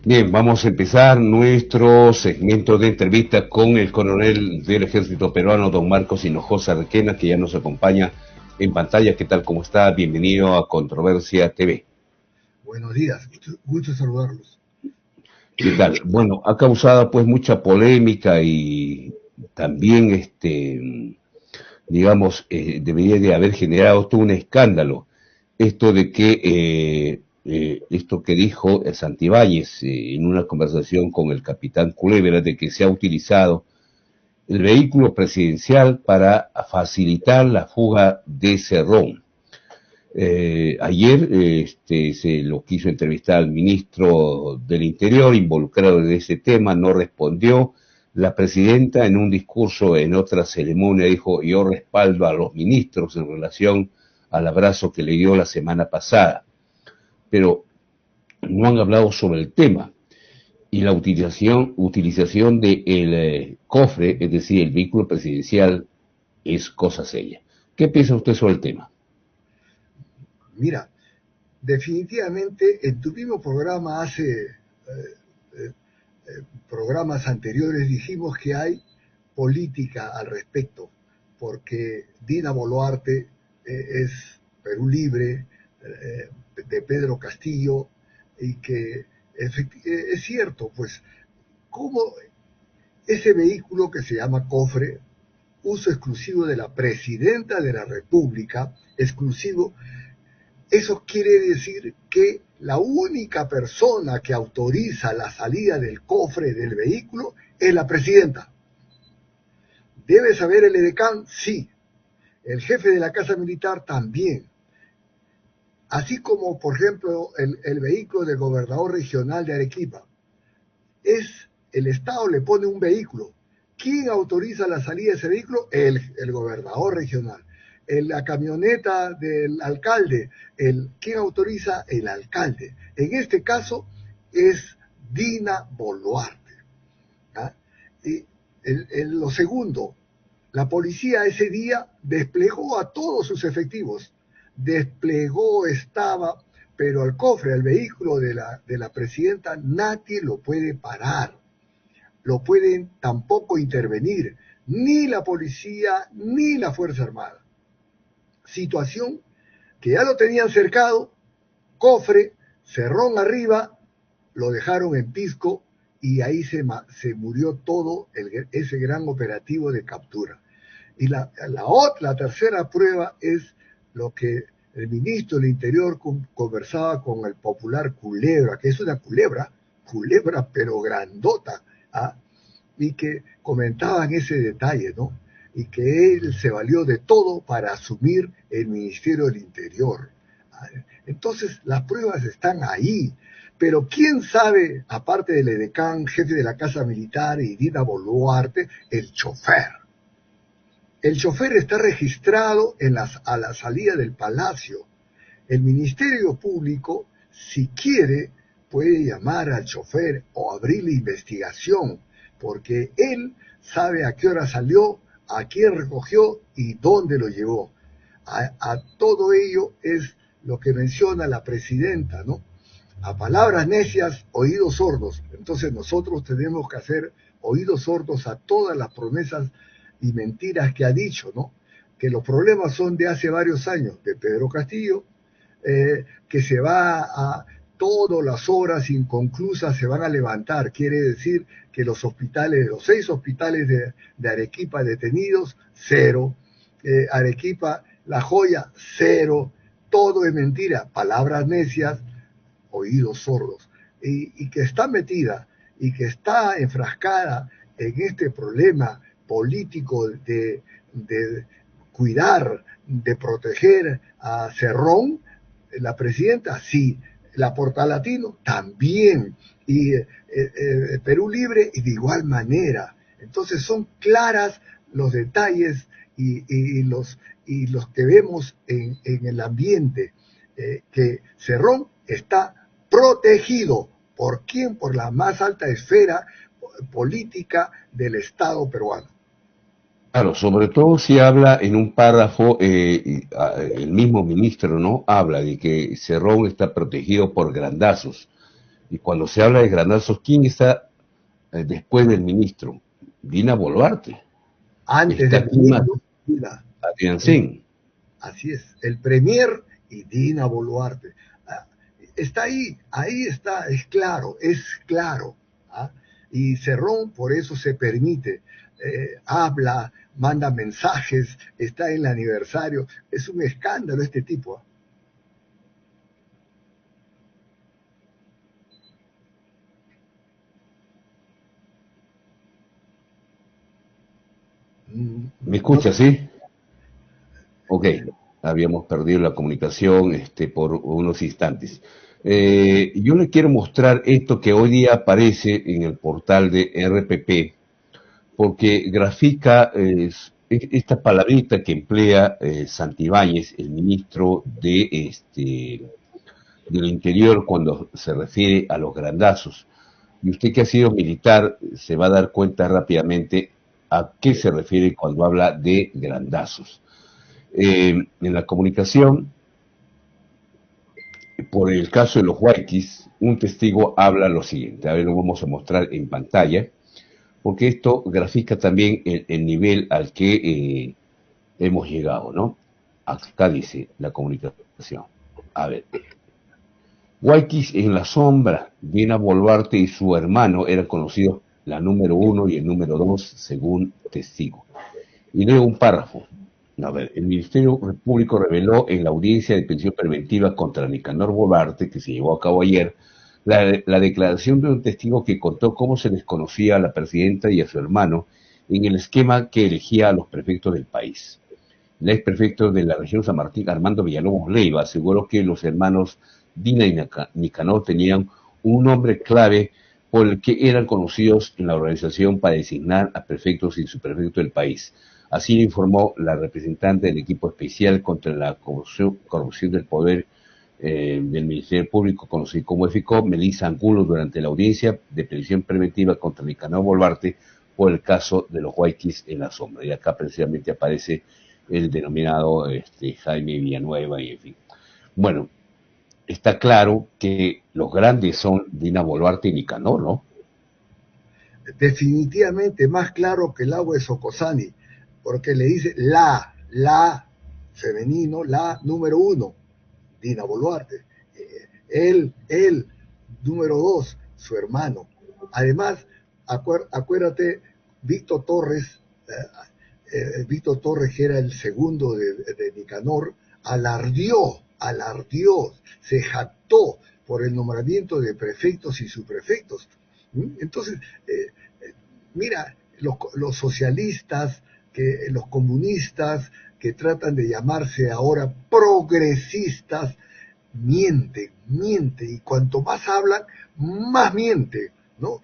Bien, vamos a empezar nuestro segmento de entrevista con el coronel del ejército peruano, don Marcos Hinojosa Requena, que ya nos acompaña en pantalla. ¿Qué tal? ¿Cómo está? Bienvenido a Controversia TV. Buenos días, gusto saludarlos. ¿Qué tal? Bueno, ha causado pues mucha polémica y también, digamos, debería de haber generado todo un escándalo. Esto de que, esto que dijo Santibáñez en una conversación con el capitán Culebra, de que se ha utilizado el vehículo presidencial para facilitar la fuga de Cerrón. Ayer se lo quiso entrevistar al ministro del Interior involucrado en ese tema, no respondió. La presidenta en un discurso en otra ceremonia dijo: yo respaldo a los ministros en relación al abrazo que le dio la semana pasada, pero no han hablado sobre el tema. Y la utilización del cofre, es decir, el vehículo presidencial, es cosa seria. ¿Qué piensa usted sobre el tema? Mira, definitivamente en tu mismo programa programas anteriores dijimos que hay política al respecto, porque Dina Boluarte es Perú Libre, de Pedro Castillo, y que es cierto, pues, cómo ese vehículo que se llama cofre, uso exclusivo de la presidenta de la República, exclusivo. Eso quiere decir que la única persona que autoriza la salida del cofre del vehículo es la presidenta. ¿Debe saber el edecán? Sí. El jefe de la Casa Militar también. Así como, por ejemplo, el vehículo del gobernador regional de Arequipa. El Estado le pone un vehículo. ¿Quién autoriza la salida de ese vehículo? El gobernador regional. La camioneta del alcalde, ¿quién autoriza? El alcalde. En este caso es Dina Boluarte. ¿Ah? Y lo segundo, la policía ese día desplegó a todos sus efectivos. Estaba, pero al cofre, al vehículo de la presidenta, nadie lo puede parar. Lo pueden tampoco intervenir, ni la policía ni la Fuerza Armada. Situación que ya lo tenían cercado, cofre, cerrón arriba, lo dejaron en Pisco y ahí se murió todo ese gran operativo de captura. Y la tercera prueba es lo que el ministro del Interior conversaba con el popular Culebra, que es una culebra pero grandota, ¿ah? Y que comentaban ese detalle, ¿no? Y que él se valió de todo para asumir el Ministerio del Interior. Entonces, las pruebas están ahí. Pero ¿quién sabe, aparte del edecán, jefe de la Casa Militar y Dina Boluarte, el chofer? El chofer está registrado a la salida del palacio. El Ministerio Público, si quiere, puede llamar al chofer o abrir la investigación, porque él sabe a qué hora salió, a quién recogió y dónde lo llevó. A todo ello es lo que menciona la presidenta, ¿no? A palabras necias, oídos sordos. Entonces nosotros tenemos que hacer oídos sordos a todas las promesas y mentiras que ha dicho, ¿no? Que los problemas son de hace varios años, de Pedro Castillo, que se va a todas las obras inconclusas se van a levantar. Quiere decir que los 6 hospitales de Arequipa detenidos, cero. Arequipa, La Joya, cero. Todo es mentira, palabras necias, oídos sordos. Y que está metida y que está enfrascada en este problema político de cuidar, de proteger a Cerrón, la presidenta, sí. La Portalatino, también. Y Perú Libre, y de igual manera. Entonces son claras los detalles y los que vemos en el ambiente, que Cerrón está protegido. ¿Por quién? Por la más alta esfera política del Estado peruano. Claro, sobre todo si habla en un párrafo, el mismo ministro, ¿no? Habla de que Cerrón está protegido por grandazos. Y cuando se habla de grandazos, ¿quién está después del ministro? Dina Boluarte. Antes Está del aquí más, ministro, Dina. Atienza. Así es, el premier y Dina Boluarte. Ah, está ahí está, es claro, es claro. ¿Ah? Y Cerrón por eso se permite, habla, manda mensajes, está en el aniversario. Es un escándalo este tipo. ¿Ah? ¿Me No, escucha, sí? Ok, habíamos perdido la comunicación por unos instantes. Yo le quiero mostrar esto que hoy día aparece en el portal de RPP, porque grafica esta palabrita que emplea Santibáñez, el ministro del Interior, cuando se refiere a los grandazos. Y usted que ha sido militar se va a dar cuenta rápidamente a qué se refiere cuando habla de grandazos. En la comunicación, por el caso de los Huayquis, un testigo habla lo siguiente. A ver, lo vamos a mostrar en pantalla, porque esto grafica también el nivel al que hemos llegado, ¿no? Acá dice la comunicación. A ver. Huayquis en la sombra. Dina Boluarte y su hermano eran conocidos la número uno y el número dos, según testigo. Y leo un párrafo. A ver, el Ministerio Público reveló en la audiencia de prisión preventiva contra Nicanor Boluarte, que se llevó a cabo ayer, la declaración de un testigo que contó cómo se les conocía a la presidenta y a su hermano en el esquema que elegía a los prefectos del país. El ex prefecto de la región San Martín, Armando Villalobos Leiva, aseguró que los hermanos Dina y Nicanor tenían un nombre clave por el que eran conocidos en la organización para designar a prefectos y subprefectos del país. Así lo informó la representante del equipo especial contra la corrupción del poder del Ministerio Público, conocido como EFICO, Melissa Angulo, durante la audiencia de prisión preventiva contra Nicanor Boluarte por el caso de los Huayquis en la sombra. Y acá precisamente aparece el denominado Jaime Villanueva y en fin. Bueno, está claro que los grandes son Dina Boluarte y Nicanor, ¿no? definitivamente más claro que el agua de Socosani, porque le dice femenino, la número uno, Dina Boluarte. Él, número dos, su hermano. Además, acuérdate, Víctor Torres, Víctor Torres, que era el segundo de Nicanor, alardió, se jactó por el nombramiento de prefectos y subprefectos. Entonces, mira, los socialistas, los comunistas, que tratan de llamarse ahora progresistas, miente, y cuanto más hablan, más miente, ¿no?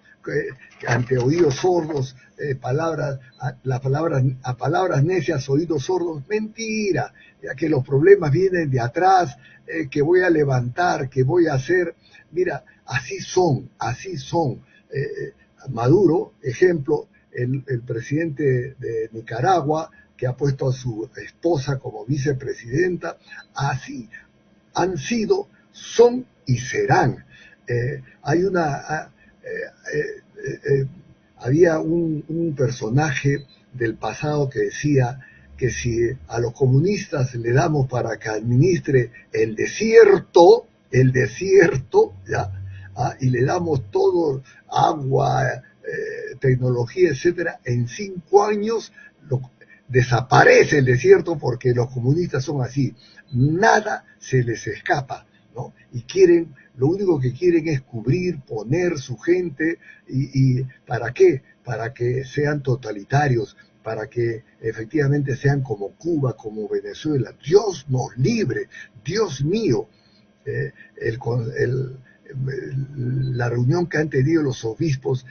Ante oídos sordos, a palabras necias, oídos sordos, mentira, ya que los problemas vienen de atrás, que voy a levantar, que voy a hacer, mira, así son. Maduro, ejemplo, el presidente de Nicaragua, que ha puesto a su esposa como vicepresidenta, así han sido, son y serán. Hay una, había un personaje del pasado que decía que si a los comunistas le damos para que administre el desierto, ¿ya? Y le damos todo, agua, tecnología, etcétera, en 5 años desaparece el desierto, porque los comunistas son así, nada se les escapa, ¿no? Y lo único que quieren es cubrir, poner su gente, y ¿para qué? Para que sean totalitarios, para que efectivamente sean como Cuba, como Venezuela. Dios nos libre, Dios mío. eh, el, el, la reunión que han tenido los obispos,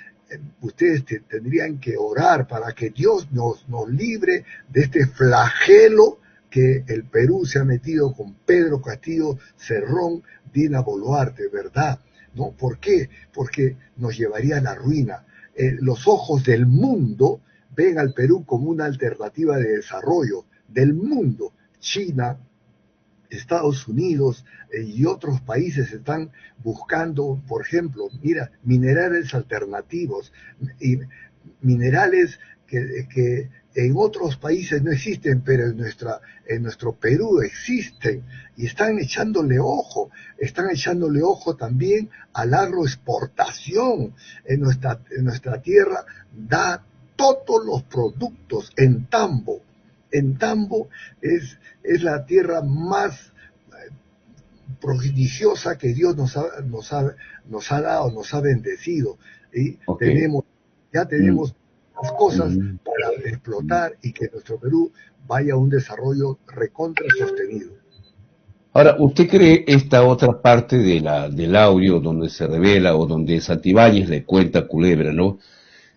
ustedes tendrían que orar para que Dios nos libre de este flagelo que el Perú se ha metido con Pedro Castillo, Cerrón, Dina Boluarte, ¿verdad? ¿No? ¿Por qué? Porque nos llevaría a la ruina. Los ojos del mundo ven al Perú como una alternativa de desarrollo del mundo. China, Estados Unidos y otros países están buscando, por ejemplo, mira, minerales alternativos y minerales que en otros países no existen, pero en nuestro Perú existen y están echándole ojo también al agroexportación. En nuestra tierra da todos los productos en tambo. En tambo es la tierra más prodigiosa que Dios nos ha dado, nos ha bendecido. Y Ok. ya Mm, tenemos las cosas mm. para explotar y que nuestro Perú vaya a un desarrollo recontra sostenido. Ahora, ¿usted cree esta otra parte del audio donde se revela o donde Santibáñez le cuenta a Culebra, ¿no?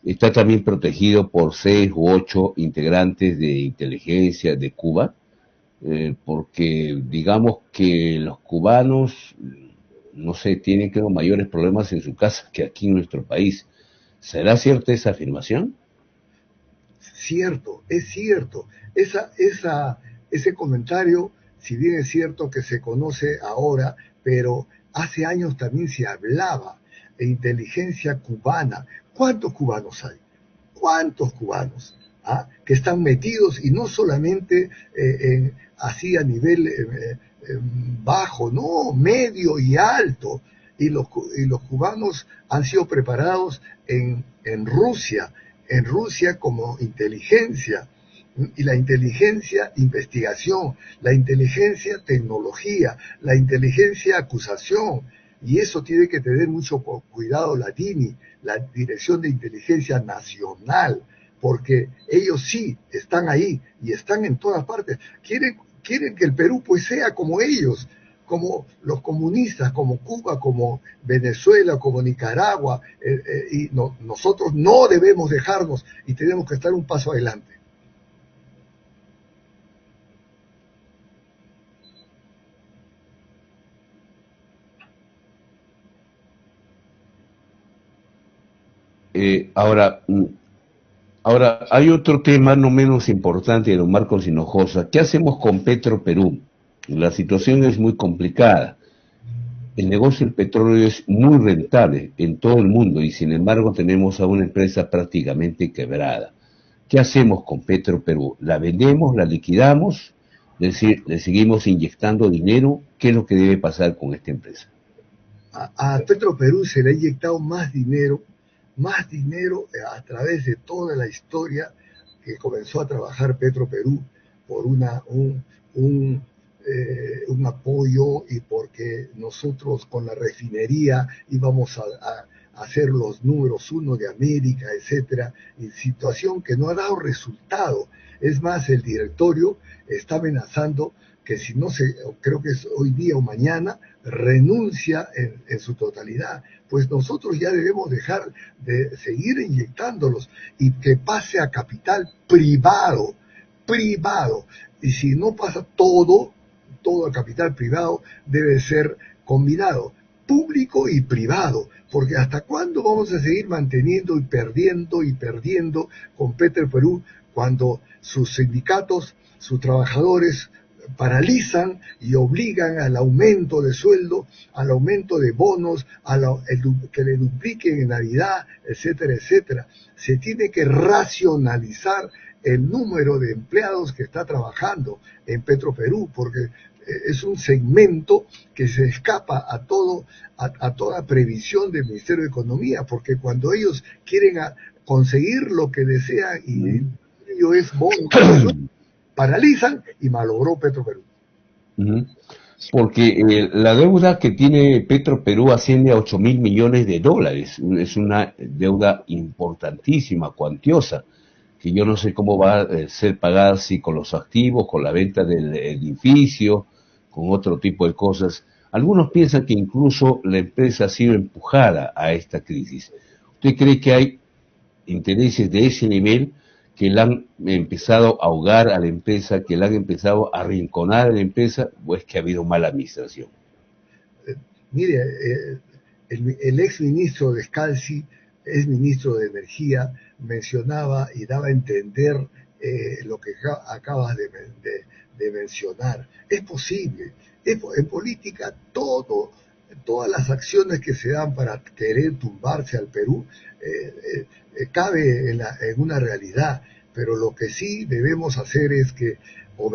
Está también protegido por 6 u 8 integrantes de inteligencia de Cuba, porque digamos que los cubanos, no sé, tienen creo mayores problemas en su casa que aquí en nuestro país. ¿Será cierta esa afirmación? Cierto, es cierto. Ese comentario, si bien es cierto que se conoce ahora, pero hace años también se hablaba de inteligencia cubana. ¿Cuántos cubanos hay? ¿Cuántos cubanos que están metidos y no solamente así a nivel bajo, no, medio y alto? Y los cubanos han sido preparados en Rusia como inteligencia, y la inteligencia investigación, la inteligencia tecnología, la inteligencia acusación, y eso tiene que tener mucho cuidado la DINI, la Dirección de Inteligencia Nacional, porque ellos sí están ahí y están en todas partes. Quieren que el Perú pues sea como ellos, como los comunistas, como Cuba, como Venezuela, como Nicaragua, y nosotros no debemos dejarnos y tenemos que estar un paso adelante. Eh, ahora, mm, ahora, hay otro tema no menos importante de don Marcos Hinojosa. ¿Qué hacemos con Petro Perú? La situación es muy complicada. El negocio del petróleo es muy rentable en todo el mundo y sin embargo tenemos a una empresa prácticamente quebrada. ¿Qué hacemos con Petro Perú? ¿La vendemos, la liquidamos? Es decir, ¿le seguimos inyectando dinero? ¿Qué es lo que debe pasar con esta empresa? A Petro Perú se le ha inyectado más dinero a través de toda la historia que comenzó a trabajar Petro Perú por un apoyo y porque nosotros con la refinería íbamos a ser los números uno de América, etcétera, y situación que no ha dado resultado. Es más, el directorio está amenazando que si no se, creo que es hoy día o mañana, renuncia en su totalidad. Pues nosotros ya debemos dejar de seguir inyectándolos y que pase a capital privado, privado. Y si no pasa todo el capital privado debe ser combinado, público y privado, porque hasta cuándo vamos a seguir manteniendo y perdiendo con Petro Perú cuando sus sindicatos, sus trabajadores paralizan y obligan al aumento de sueldo, al aumento de bonos, que le dupliquen en Navidad, etcétera, etcétera. Se tiene que racionalizar el número de empleados que está trabajando en Petroperú, porque es un segmento que se escapa a toda previsión del Ministerio de Economía, porque cuando ellos quieren conseguir lo que desean y Mm. ello es bonos y sueldos, paralizan y malogró Petroperú. Ujú. Porque la deuda que tiene Petro Perú asciende a 8.000 millones de dólares. Es una deuda importantísima, cuantiosa, que yo no sé cómo va a ser pagada, si con los activos, con la venta del edificio, con otro tipo de cosas. Algunos piensan que incluso la empresa ha sido empujada a esta crisis. ¿Usted cree que hay intereses de ese nivel que le han empezado a ahogar a la empresa, que le han empezado a arrinconar a la empresa, o es que ha habido mala administración? Mire, el ex ministro de Scalzi, es ministro de Energía, mencionaba y daba a entender lo que acabas de mencionar. Es posible. En política todas las acciones que se dan para querer tumbarse al Perú cabe en una realidad, pero lo que sí debemos hacer es que o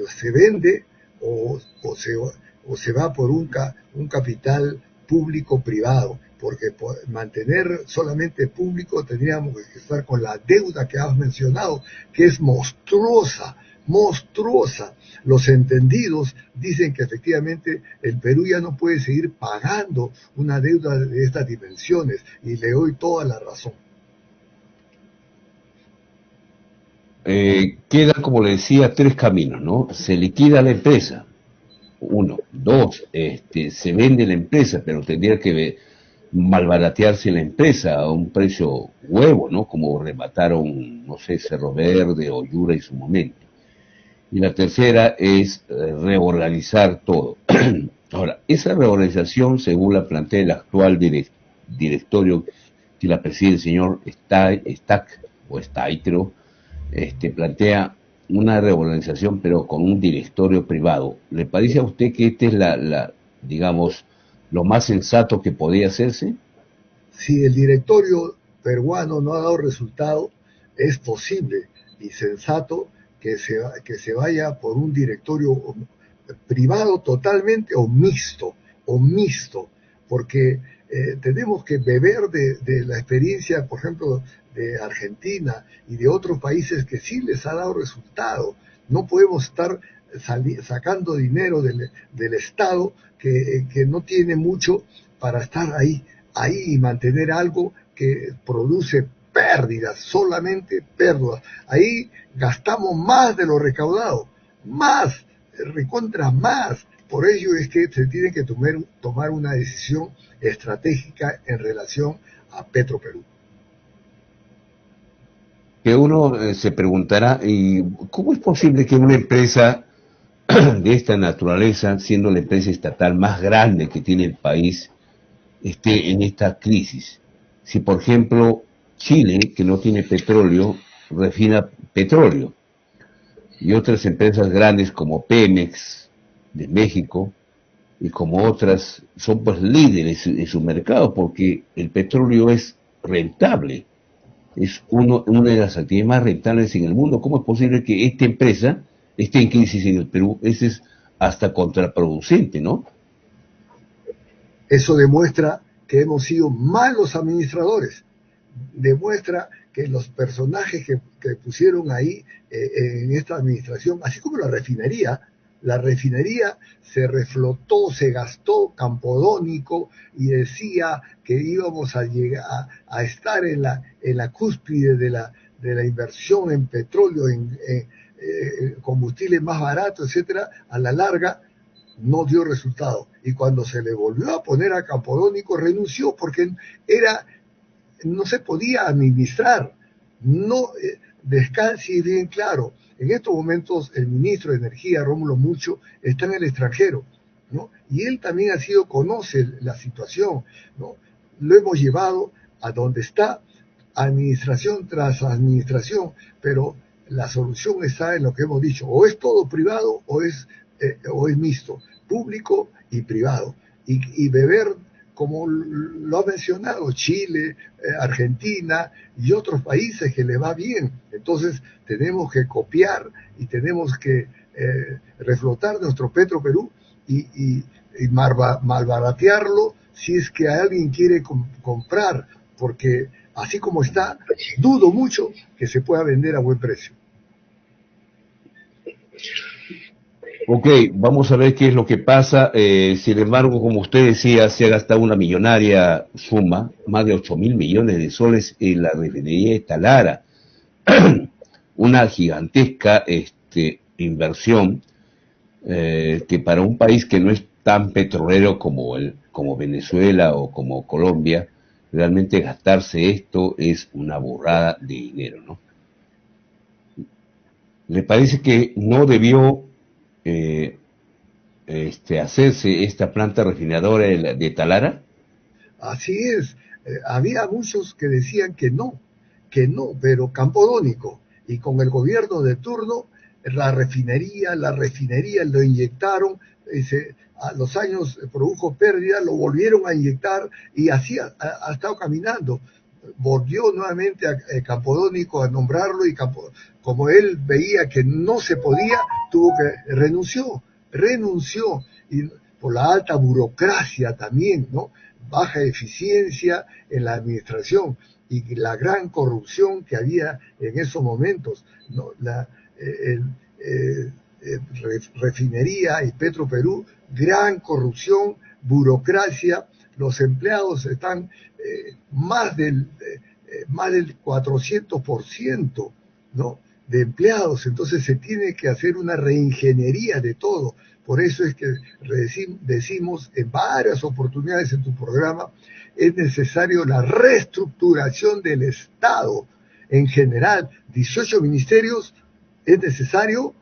se vende o se va por un capital público-privado, porque por mantener solamente público tendríamos que estar con la deuda que has mencionado, que es monstruosa, monstruosa. Los entendidos dicen que efectivamente el Perú ya no puede seguir pagando una deuda de estas dimensiones, y le doy toda la razón. Quedan, como le decía, tres caminos, ¿no? Se liquida la empresa, uno. Dos, se vende la empresa, pero tendría que malbaratearse la empresa a un precio huevo, ¿no? Como remataron, no sé, Cerro Verde o Yura en su momento. Y la tercera es reorganizar todo. Ahora, esa reorganización, según la plantea el actual directorio que la preside el señor Stack, o Staitro, plantea una reorganización, pero con un directorio privado. ¿Le parece a usted que esta es digamos, lo más sensato que podía hacerse? Si el directorio peruano no ha dado resultado, es posible y sensato que se vaya por un directorio privado totalmente o mixto, porque tenemos que beber de la experiencia, por ejemplo, de Argentina y de otros países que sí les ha dado resultado. No podemos estar sacando dinero del Estado que no tiene mucho para estar ahí y mantener algo que produce pérdidas, solamente pérdidas. Ahí gastamos más de lo recaudado, más, recontra más. Por ello es que se tiene que tomar una decisión estratégica en relación a Petroperú. Que uno se preguntará, ¿y cómo es posible que una empresa de esta naturaleza, siendo la empresa estatal más grande que tiene el país, esté en esta crisis? Si, por ejemplo, Chile, que no tiene petróleo, refina petróleo, y otras empresas grandes como Pemex de México y como otras son pues líderes en su mercado porque el petróleo es rentable, es una de las actividades más rentables en el mundo. ¿Cómo es posible que esta empresa esté en crisis en el Perú? Ese es hasta contraproducente, ¿no? Eso demuestra que hemos sido malos administradores, demuestra que los personajes que pusieron ahí en esta administración, así como la refinería se reflotó, se gastó Campodónico y decía que íbamos a llegar a estar en la cúspide de la inversión en petróleo, en combustible más barato, etcétera. A la larga no dio resultado. Y cuando se le volvió a poner a Campodónico, renunció porque no se podía administrar. No, descanse bien claro. En estos momentos el ministro de Energía, Rómulo Mucho, está en el extranjero, ¿no? Y él también conoce la situación, ¿no? Lo hemos llevado a donde está, administración tras administración, pero la solución está en lo que hemos dicho: o es todo privado o es mixto, público y privado. Y beber, como lo ha mencionado, Chile, Argentina y otros países que le va bien. Entonces tenemos que copiar y tenemos que reflotar nuestro Petroperú y malbaratearlo si es que alguien quiere comprar, porque así como está, dudo mucho que se pueda vender a buen precio. Ok, vamos a ver qué es lo que pasa. Sin embargo, como usted decía, se ha gastado una millonaria suma, más de 8.000 millones de soles en la refinería de Talara. Una gigantesca inversión que para un país que no es tan petrolero como Venezuela o como Colombia, realmente gastarse esto es una burrada de dinero, ¿no? ¿Le parece que no debió eh, hacerse esta planta refinadora de Talara? Así es. Había muchos que decían que no, pero Campodónico y con el gobierno de turno, la refinería lo inyectaron, a los años produjo pérdida, lo volvieron a inyectar y así ha estado caminando. Volvió nuevamente a Campodónico a nombrarlo y como él veía que no se podía, renunció y por la alta burocracia también, ¿no? Baja eficiencia en la administración y la gran corrupción que había en esos momentos, ¿no? Refinería y Petroperú, gran corrupción, burocracia, los empleados están más del 400%, ¿no? De empleados, entonces se tiene que hacer una reingeniería de todo. Por eso es que decimos en varias oportunidades en tu programa, es necesario la reestructuración del Estado en general. 18 ministerios, es necesario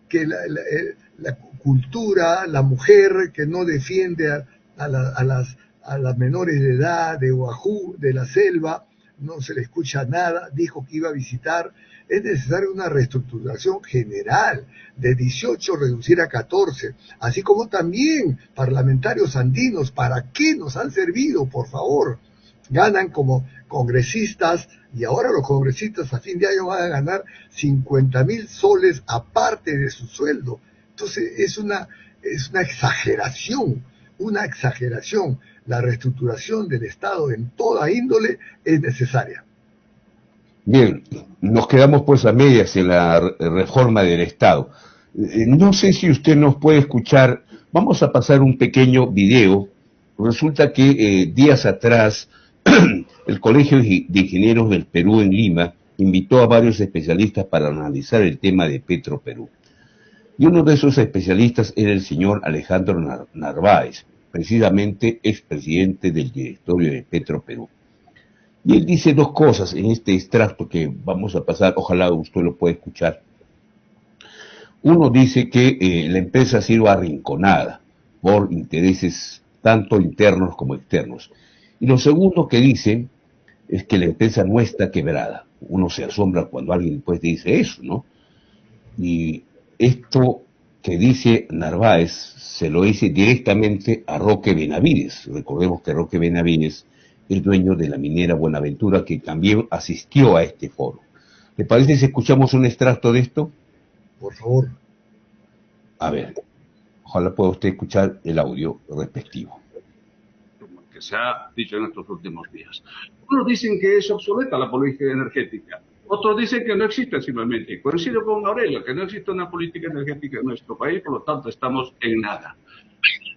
que la cultura, la mujer que no defiende a las menores de edad de Oahu, de la selva, no se le escucha nada, dijo que iba a visitar. Es necesaria una reestructuración general, de 18 reducir a 14, así como también parlamentarios andinos. ¿Para qué nos han servido, por favor? Ganan como congresistas y ahora los congresistas a fin de año van a ganar 50,000 soles aparte de su sueldo. Entonces es una exageración, La reestructuración del Estado en toda índole es necesaria. Bien, nos quedamos pues a medias en la reforma del Estado. No sé si usted nos puede escuchar, vamos a pasar un pequeño video. Resulta que días atrás el Colegio de Ingenieros del Perú en Lima invitó a varios especialistas para analizar el tema de Petroperú. Y uno de esos especialistas era el señor Alejandro Narváez, precisamente expresidente del directorio de Petroperú. Y él dice dos cosas en este extracto que vamos a pasar, ojalá usted lo pueda escuchar. Uno dice que la empresa ha sido arrinconada por intereses tanto internos como externos. Y lo segundo que dice es que la empresa no está quebrada. Uno se asombra cuando alguien pues dice eso, ¿no? Y esto que dice Narváez se lo dice directamente a Roque Benavides. Recordemos que Roque Benavides es dueño de la minera Buenaventura, que también asistió a este foro. ¿Le parece si escuchamos un extracto de esto? Por favor. A ver, ojalá pueda usted escuchar el audio respectivo. Que se ha dicho en estos últimos días. Unos dicen que es obsoleta la política energética, otros dicen que no existe simplemente. Coincido con Aurelio, que no existe una política energética en nuestro país, por lo tanto estamos en nada.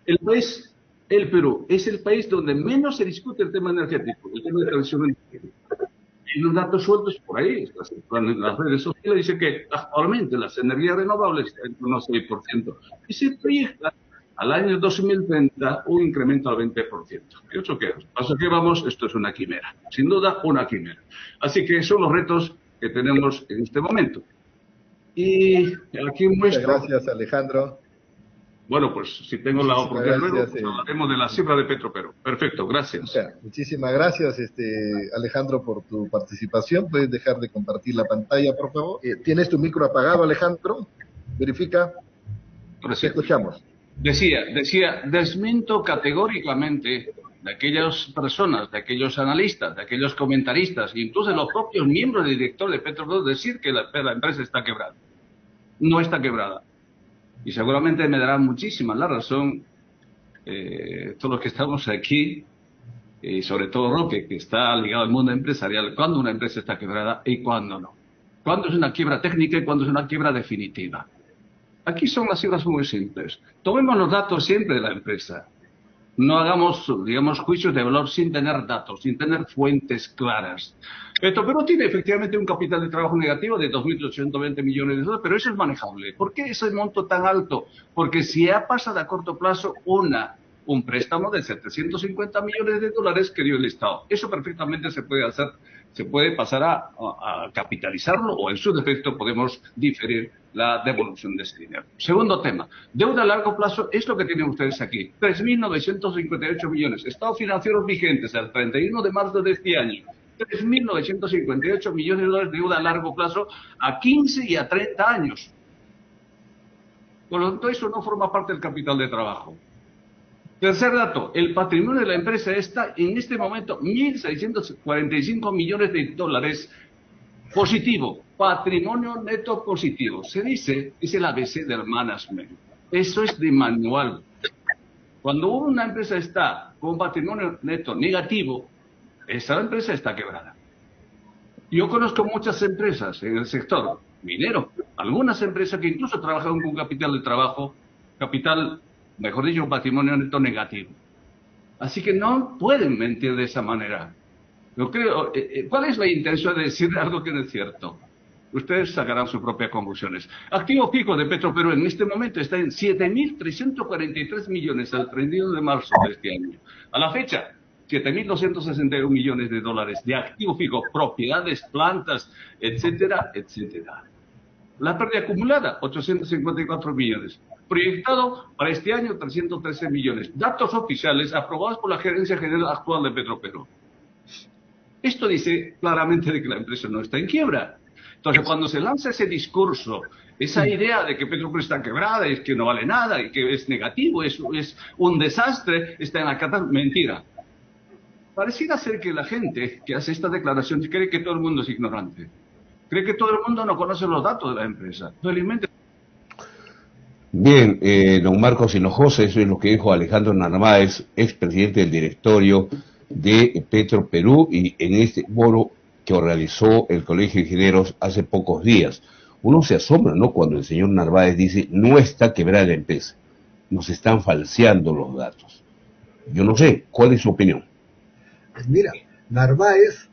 El Perú, es el país donde menos se discute el tema energético, el tema de transición energética. Y los datos sueltos por ahí, las redes sociales dicen que actualmente las energías renovables están en unos 6%. Y se proyecta al año 2030 un incremento al 20%. ¿Y eso qué es? Paso que vamos, esto es una quimera. Sin duda, una quimera. Así que son los retos que tenemos en este momento. Y aquí muestro... Muchas gracias, Alejandro. Bueno, pues si tengo la oportunidad luego, pues hablaremos de la cifra de Petroperú. Perfecto, gracias. Muchísimas gracias, Alejandro, por tu participación. Puedes dejar de compartir la pantalla, por favor. ¿Tienes tu micro apagado, Alejandro? Verifica. Te escuchamos. Decía, desmiento categóricamente de aquellas personas, de aquellos analistas, de aquellos comentaristas, incluso de los propios miembros del director de Petroperú, decir que la empresa está quebrada. No está quebrada. Y seguramente me darán muchísima la razón todos los que estamos aquí, y sobre todo Roque, que está ligado al mundo empresarial, cuándo una empresa está quebrada y cuándo no. Cuándo es una quiebra técnica y cuándo es una quiebra definitiva. Aquí son las cifras muy simples. Tomemos los datos siempre de la empresa. No hagamos, digamos, juicios de valor sin tener datos, sin tener fuentes claras. Petroperú tiene efectivamente un capital de trabajo negativo de 2.820 millones de dólares, pero eso es manejable. ¿Por qué ese monto tan alto? Porque si ha pasado a corto plazo un préstamo de 750 millones de dólares que dio el Estado. Eso perfectamente se puede hacer, se puede pasar a capitalizarlo o en su defecto podemos diferir la devolución de ese dinero. Segundo tema, deuda a largo plazo es lo que tienen ustedes aquí. 3.958 millones. Estados financieros vigentes al 31 de marzo de este año. 3.958 millones de dólares de deuda a largo plazo a 15 y a 30 años. Por lo tanto, eso no forma parte del capital de trabajo. Tercer dato, el patrimonio de la empresa está en este momento 1.645 millones de dólares positivo, patrimonio neto positivo. Se dice, es el ABC del management. Eso es de manual. Cuando una empresa está con patrimonio neto negativo, esa empresa está quebrada. Yo conozco muchas empresas en el sector minero, algunas empresas que incluso trabajan con capital de trabajo, mejor dicho, un patrimonio neto negativo. Así que no pueden mentir de esa manera. Yo creo, ¿cuál es la intención de decir algo que no es cierto? Ustedes sacarán sus propias conclusiones. Activo fijo de Petroperú en este momento está en 7.343 millones al 31 de marzo de este año. A la fecha, 7.261 millones de dólares de activo fijo, propiedades, plantas, etcétera, etcétera. La pérdida acumulada, 854 millones. Proyectado para este año, 313 millones. Datos oficiales aprobados por la Gerencia General actual de Petroperú. Esto dice claramente de que la empresa no está en quiebra. Entonces, cuando se lanza ese discurso, esa idea de que Petroperú está quebrada, es que no vale nada, y que es negativo, es un desastre, está en la catástrofe. Mentira. Pareciera ser que la gente que hace estas declaraciones cree que todo el mundo es ignorante. Cree que todo el mundo no conoce los datos de la empresa. Felizmente. Bien, don Marcos Hinojosa, eso es lo que dijo Alejandro Narváez, expresidente del directorio de Petroperú, y en este foro que realizó el Colegio de Ingenieros hace pocos días. Uno se asombra, ¿no?, cuando el señor Narváez dice, no está quebrada la empresa, nos están falseando los datos. Yo no sé, ¿cuál es su opinión? Pues mira, Narváez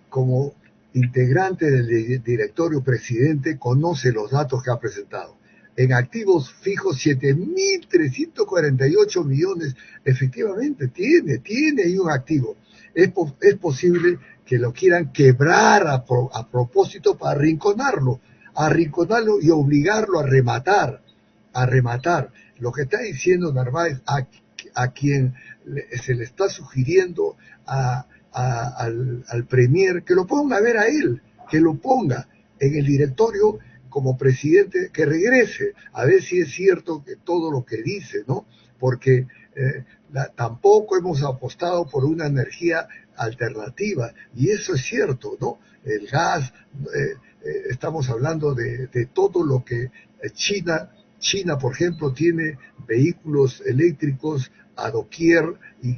como integrante del directorio presidente conoce los datos que ha presentado. En activos fijos 7.348 millones, efectivamente tiene ahí un activo. Es posible que lo quieran quebrar a propósito para arrinconarlo y obligarlo a rematar. Lo que está diciendo Narváez, a quien se le está sugiriendo al Premier que lo ponga a ver a él, que lo ponga en el directorio como presidente, que regrese a ver si es cierto que todo lo que dice, ¿no? Porque tampoco hemos apostado por una energía alternativa, y eso es cierto, ¿no? El gas, estamos hablando de todo lo que China, por ejemplo, tiene vehículos eléctricos a doquier y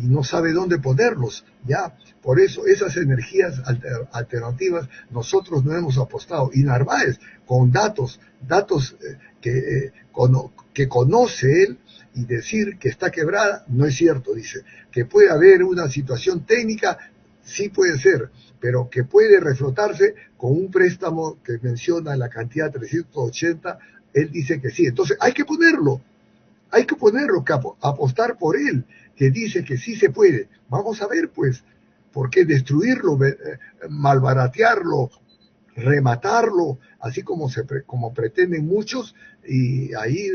no sabe dónde ponerlos, ¿ya? Por eso esas energías alternativas nosotros no hemos apostado. Y Narváez, con datos que conoce él, y decir que está quebrada no es cierto. Dice que puede haber una situación técnica, sí puede ser, pero que puede reflotarse con un préstamo que menciona la cantidad 380, él dice que sí. Entonces hay que ponerlo, que apostar por él, que dice que sí se puede. Vamos a ver, pues, porque destruirlo, malbaratearlo, rematarlo, así como pretenden muchos, y ahí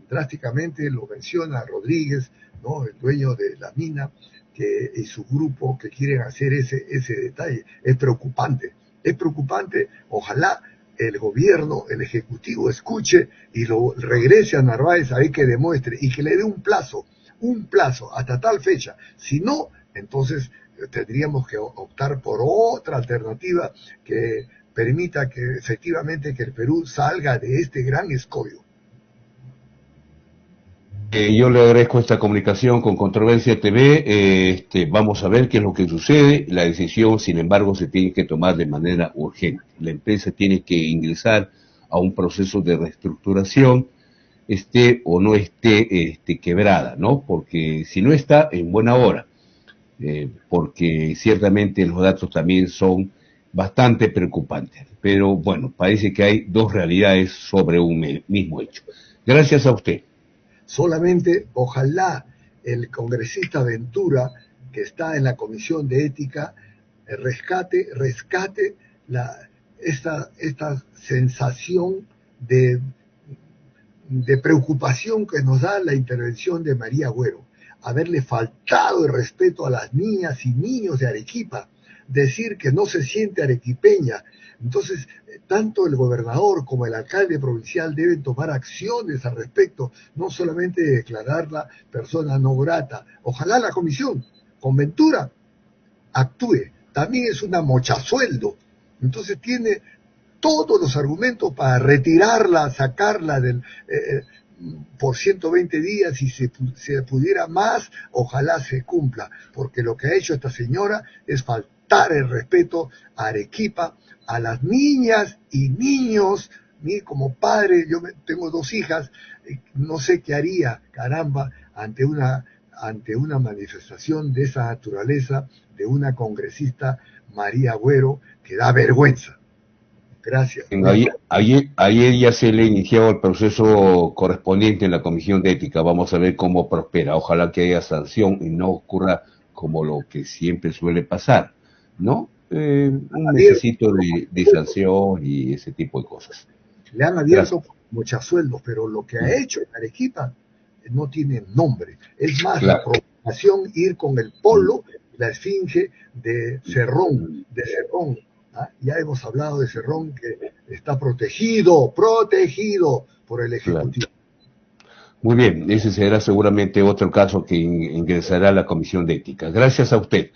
drásticamente lo menciona Rodríguez, ¿no?, el dueño de la mina, y su grupo, que quieren hacer ese detalle. Es preocupante. Ojalá el gobierno, el ejecutivo, escuche y lo regrese a Narváez ahí, que demuestre y que le dé un plazo hasta tal fecha. Si no, entonces tendríamos que optar por otra alternativa que permita que efectivamente que el Perú salga de este gran escollo. Yo le agradezco esta comunicación con Controversia TV. Vamos a ver qué es lo que sucede. La decisión, sin embargo, se tiene que tomar de manera urgente. La empresa tiene que ingresar a un proceso de reestructuración, esté o no esté quebrada, ¿no? Porque si no está, en buena hora. Porque ciertamente los datos también son bastante preocupantes. Pero bueno, parece que hay dos realidades sobre un mismo hecho. Gracias a usted. Solamente, ojalá el congresista Ventura, que está en la Comisión de Ética, rescate esta sensación de preocupación que nos da la intervención de María Agüero. haberle faltado el respeto a las niñas y niños de Arequipa, decir que no se siente arequipeña. Entonces, tanto el gobernador como el alcalde provincial deben tomar acciones al respecto, no solamente declararla persona no grata. Ojalá la comisión, con Ventura, actúe. También es una mochasueldo. Entonces tiene todos los argumentos para retirarla, sacarla por 120 días, y si se pudiera más, ojalá se cumpla, porque lo que ha hecho esta señora es faltar el respeto a Arequipa, a las niñas y niños. Mí como padre, yo tengo 2 hijas, no sé qué haría, caramba, ante una manifestación de esa naturaleza de una congresista, María Agüero, que da vergüenza. Gracias. Ayer ya se le ha iniciado el proceso correspondiente en la Comisión de Ética. Vamos a ver cómo prospera. Ojalá que haya sanción y no ocurra como lo que siempre suele pasar, ¿no? Un necesito de sanción y ese tipo de cosas. Le han abierto muchos sueldos, pero lo que ha hecho en Arequipa no tiene nombre. Es más, la provocación ir con el polo, la esfinge de Cerrón, ¿ah? Ya hemos hablado de Cerrón, que está protegido por el Ejecutivo. Muy bien, ese será seguramente otro caso que ingresará a la Comisión de Ética. Gracias a usted.